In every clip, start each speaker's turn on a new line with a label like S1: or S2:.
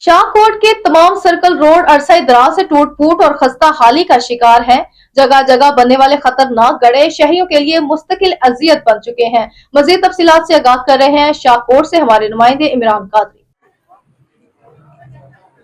S1: शाहकोट के तमाम circle road अरसाई दराज से टूट फूट और खस्ता हाली का शिकार है। जगह जगह बनने वाले खतरनाक गड्ढे शहरियों के लिए मुस्तकिल अजियत बन चुके हैं। मजीद तफसीलात से आगाह कर रहे हैं शाहकोट से हमारे नुमाइंदे इमरान कादरी।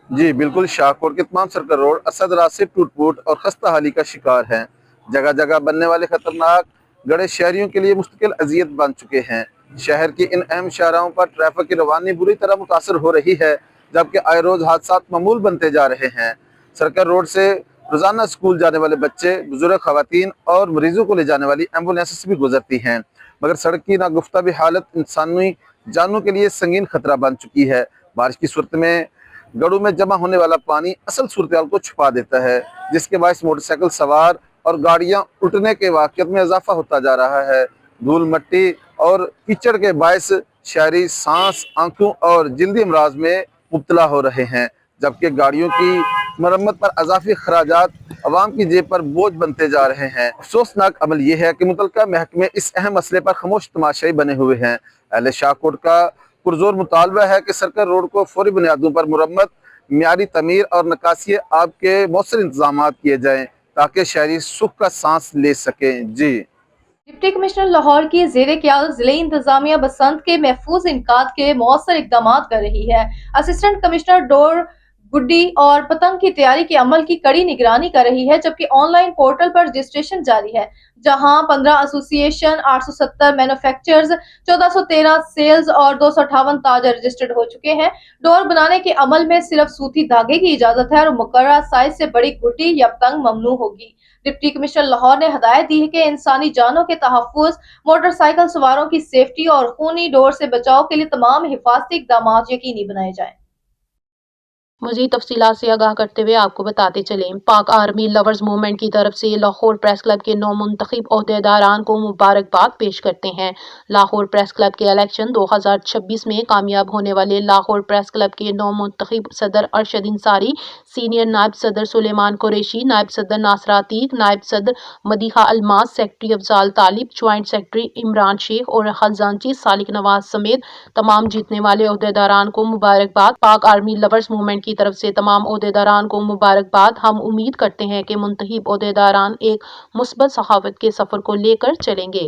S2: जी बिल्कुल, शाहकोट के तमाम सर्कल रोड असद रात से टूट फूट और खस्ता हाली का शिकार हैं। जगह जगह बनने वाले खतरनाक गड्ढे शहरियों के लिए मुस्तकिल अजियत बन चुके हैं। शहर की इन अहम शाहराहों पर ट्रैफिक की रवानी बुरी तरह मुतासर हो रही है, जबकि आए रोज हादसात मामूल बनते जा रहे हैं। सर्कल रोड से रोजाना स्कूल जाने वाले बच्चे, बुजुर्ग खवातीन और मरीजों को ले जाने वाली एम्बुलेंसेस भी गुजरती हैं, मगर सड़क की नागुफ्ता हालत इंसानी जानों के लिए संगीन खतरा बन चुकी है। बारिश की सूरत में गड्ढों में जमा होने वाला पानी असल सूरत को छुपा देता है, जिसके बायस मोटरसाइकिल सवार और गाड़ियां उल्टने के वाक़ियात में इजाफा होता जा रहा है। धूल मट्टी और कीचड़ के बायस शहरी सांस, आंखों और जल्दी अमराज में मुब्तला हो रहे हैं, जबकि गाड़ियों की मरम्मत पर अजाफी खराजात अवाम की जेब पर बोझ बनते जा रहे हैं। अफसोसनाक अमल यह है कि मुतल्लिका महकमे इस अहम मसले पर खामोश तमाशाई बने हुए हैं। अहले शाहकोट का पुरजोर मुतालबा है कि सर्कल रोड को फौरी बुनियादों पर मुरम्मत, मियारी तमीर और नकासी आब के मौसर इंतजाम किए जाएं, ताकि शहरी सुख का सांस ले सकें। जी,
S1: डिप्टी कमिश्नर लाहौर की ज़ेरे क़यादत ज़िले इंतजामिया बसंत के महफूज इनकाद के मौसर इक़दाम कर रही है। असिस्टेंट कमिश्नर डोर गुड्डी और पतंग की तैयारी के अमल की कड़ी निगरानी कर रही है, जबकि ऑनलाइन पोर्टल पर रजिस्ट्रेशन जारी है, जहां 15 एसोसिएशन, 870 मैन्युफैक्चरर्स, 1413 सेल्स और 258 ताजर रजिस्टर्ड हो चुके हैं। डोर बनाने के अमल में सिर्फ सूती धागे की इजाजत है और मुकर्रर साइज से बड़ी गुड्डी या पतंग ममनू होगी। डिप्टी कमिश्नर लाहौर ने हदायत दी है कि इंसानी जानों के तहफ़्फ़ुज़, मोटरसाइकिल सवारों की सेफ्टी और खूनी डोर से बचाव के लिए तमाम हिफाजती इक़दाम यकीनी बनाए जाएं।
S3: मज़ीद तफसीलात से आगाह करते हुए आपको बताते चलें, पाक आर्मी लवर्स मूवमेंट की तरफ से लाहौर प्रेस क्लब के नौ मुंतखब ओहदेदारान को मुबारकबाद पेश करते हैं। लाहौर प्रेस क्लब के इलेक्शन 2026 में कामयाब होने वाले लाहौर प्रेस क्लब के नौ मुंतखब सदर अरशद इंसारी, सीनियर नायब सदर सुलेमान कुरैशी, नायब सदर नासर अतीक, नायब सदर मदीहा अलमास, सेक्रेटरी अफजाल तालिब, ज्वाइंट सेक्रेटरी इमरान शेख और खजांची सालिक नवाज समेत तमाम जीतने वाले ओहदेदारान को मुबारकबाद। पाक आर्मी लवर्स मूवमेंट की तरफ से तमाम ओहदेदारान को मुबारकबाद। हम उम्मीद करते हैं कि मुंतखब ओहदेदारान एक मुस्बत सखावत के सफ़र को लेकर चलेंगे।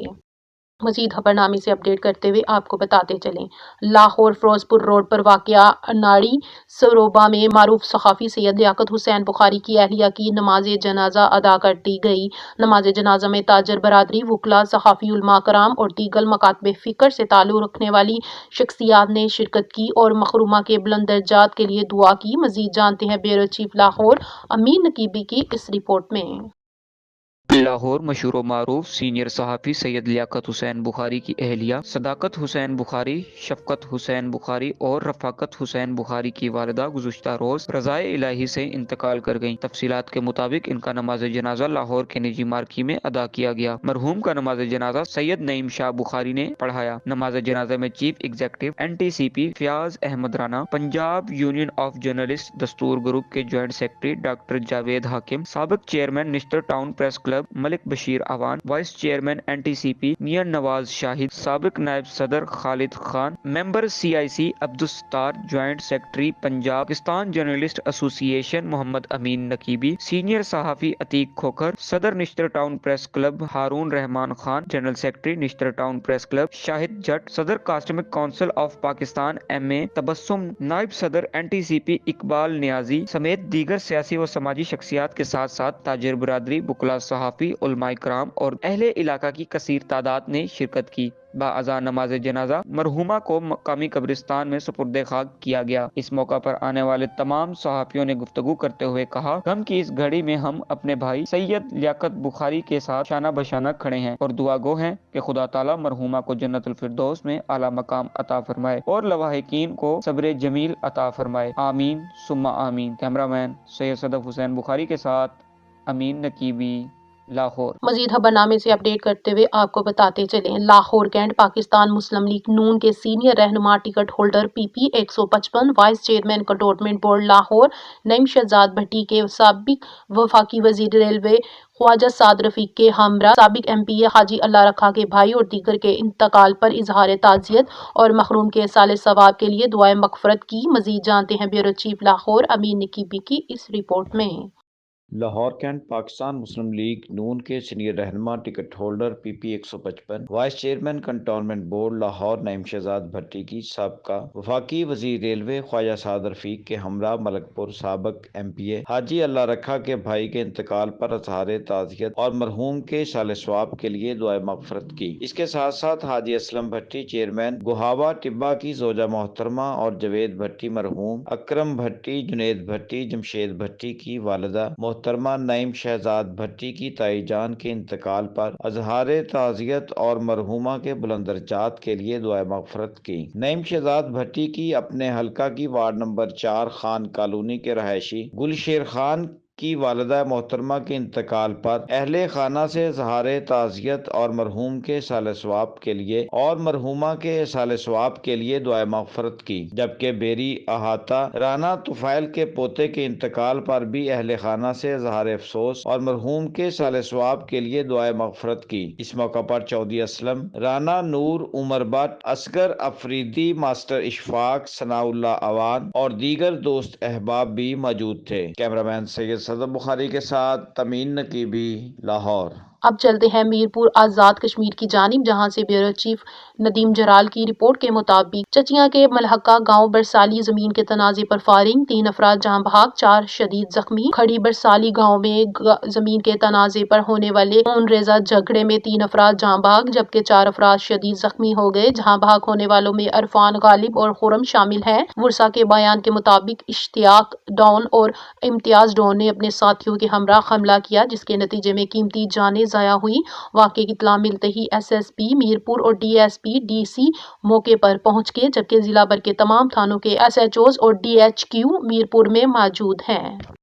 S3: मज़ीद खबरनामे से अपडेट करते हुए आपको बताते चलें, लाहौर फिरोजपुर रोड पर वाक़या अनाड़ी सरोबा में मारूफ सहाफ़ी सैयद लियाकत हुसैन बुखारी की अहलिया की नमाज जनाजा अदा कर दी गई। नमाज जनाजा में ताजर बरादरी, वकला, सहाफ़ी उलमा कराम और दीगर मकातब फ़िक्र से ताल्लुक़ रखने वाली शख्सियात ने शिरकत की और मखरूमा के बुलंद दर्जात के लिए दुआ की। मज़ीद जानते हैं ब्यूरो चीफ लाहौर अमीन नकीबी की इस रिपोर्ट में।
S4: लाहौर मशहूर व मारूफ सीनियर सहाफ़ी सैयद लियाकत हुसैन बुखारी की अहलिया सदाकत हुसैन बुखारी, शफकत हुसैन बुखारी और रफ़ाकत हुसैन बुखारी की वालिदा गुज़श्ता रोज़ रज़ाए इलाही से इंतकाल कर गईं। तफसीलात के मुताबिक इनका नमाज जनाजा लाहौर के निजी मार्की में अदा किया गया। मरहूम का नमाज जनाजा सैयद नईम शाह बुखारी ने पढ़ाया। नमाज जनाजा में chief executive NTCP Fayaz Ahmad Rana, Punjab union of journalist Dastoor group के joint secretary doctor Javed Hakim, साबिक chairman Nishtar town press club Malik Bashir Awan, vice chairman NTCP Mian Nawaz Shahid, साबिक नायब सदर Khalid Khan, member CIC Abdussattar, joint secretary Punjab Pakistan journalist association Mohammad Amin Naqibi, senior सहाफ़ी अतीक खोखर, सदर Nishtar town press club Haroon Rehman Khan, general secretary Nishtar town press club Shahid Jat, सदर कास्टमिक council of Pakistan MA Tabassum, नायब सदर NTCP इकबाल नियाजी समेत दीगर सियासी व समाजी शख्सियात के साथ साथ ताजिर बरादरी, बुकला सहाफ़ी, उलमाए कराम और अहले इलाका की कसीर तादाद ने शिरकत की। बाअज़ा नमाज जनाजा मरहुमा को मकामी कब्रिस्तान में सुपुर्द खाक किया गया। इस मौका पर आने वाले तमाम सहाफ़ियों ने गुफ्तगू करते हुए कहा, गम की इस घड़ी में हम अपने भाई सैयद लियाकत बुखारी के साथ शाना बशाना खड़े हैं और दुआ गो हैं कि खुदा ताला मरहुमा को जन्नतुल फिरदौस में आला मकाम अता फरमाए और लवाहिकीन को सब्र जमील अता फरमाए। आमीन सुम्मा आमीन। कैमरामैन सैयद सदफ हुसैन बुखारी के साथ अमीन नकीबी, लाहौर।
S3: मज़ीद खबरनामे से अपडेट करते हुए आपको बताते चलें, Lahore Cantt Pakistan Muslim League Noon के सीनियर रहनुमा ticket holder PP 155 vice chairman cantonment board Lahore Naeem Shahzad Bhatti के साबिक वफाकी वजीर रेलवे ख्वाजा साद रफीक के हमरा साबिक MP हाजी अल्लाह रखा के भाई और दीगर के इंतकाल पर इजहार ताज़ियत और मखरूम के साले सवाब के लिए दुआए मग़फ़िरत की। मज़ीद जानते हैं ब्यूरो चीफ लाहौर अमीन नकीबी की इस रिपोर्ट में।
S5: Lahore Cantt Pakistan Muslim League Noon के सीनियर रहनुमा ticket holder PP 155 vice chairman cantonment board Lahore Naeem Shahzad Bhatti की साबका वफाकी वजीर रेलवे ख्वाजा साद रफीक के हमरा मलकपुर साबिक MPA हाजी अल्लाह रखा के भाई के इंतकाल पर इज़हार ताज़ियत और मरहूम के साले सवाब के लिए दुआए मग़फ़िरत की। इसके साथ साथ हाजी असलम भट्टी चेयरमैन गुहावा टिब्बा की जोजा मोहतरमा और जवेद भट्टी मरहूम अकरम भट्टी जुनेद भट्टी जमशेद भट्टी की वालिदा मोहतरमा नईम शहजाद भट्टी की ताई जान के इंतकाल पर इज़हार ताज़ियत और मरहूमा के बुलंदरजात के लिए दुआ मग़फ़िरत की। नईम शहजाद भट्टी की अपने हल्का की वार्ड नंबर 4 खान कॉलोनी के रहायशी गुलशेर खान की वालिदा मोहतरमा के इंतकाल पर अहले खाना से इज़हार ताज़ियत और मरहूम के साले सवाब के लिए और मरहूमा के साले सवाब के लिए दुआ मग़फ़िरत की। जबकि बेरी अहाता राना तुफ़ैल के पोते के इंतकाल पर भी अहले खाना से इज़हार अफसोस और मरहूम के साले सवाब के लिए दुआ मग़फ़िरत की। इस मौका पर चौधरी असलम, राना नूर, उमर भट्ट, असगर अफरीदी, मास्टर इशफाक, सनाउल्लाह अवान और दीगर दोस्त अहबाब भी मौजूद थे। कैमरामैन सैयद सदर बुखारी के साथ तमीन नकीबी, लाहौर।
S3: अब चलते हैं मीरपुर आज़ाद कश्मीर की जानिब, जहां से ब्यूरो चीफ नदीम जराल की रिपोर्ट के मुताबिक चचिया के मलहका गांव बरसाली जमीन के तनाज़े पर फायरिंग, 3 अफराद जहां बहक, 4 शदीद जख्मी। खड़ी बरसाली गांव में जमीन के तनाज़े पर होने वाले खून रेज़ा झगड़े में 3 अफराद जहां बहक जबकि 4 अफराद शदीद जख्मी हो गए। जहां बहक होने वालों में अरफान गालिब और खुरम शामिल हैं। वर्सा के बयान के मुताबिक इश्तियाक डॉन और इम्तियाज डॉन ने अपने साथियों के हमरा हमला किया, जिसके नतीजे में कीमती जानें ज़ाया हुई। वाक़े की इत्तला मिलते ही SSP मीरपुर और DSP DC मौके पर पहुंच गए, जबकि जिला भर के तमाम थानों के SHOs और DHQ मीरपुर में मौजूद हैं।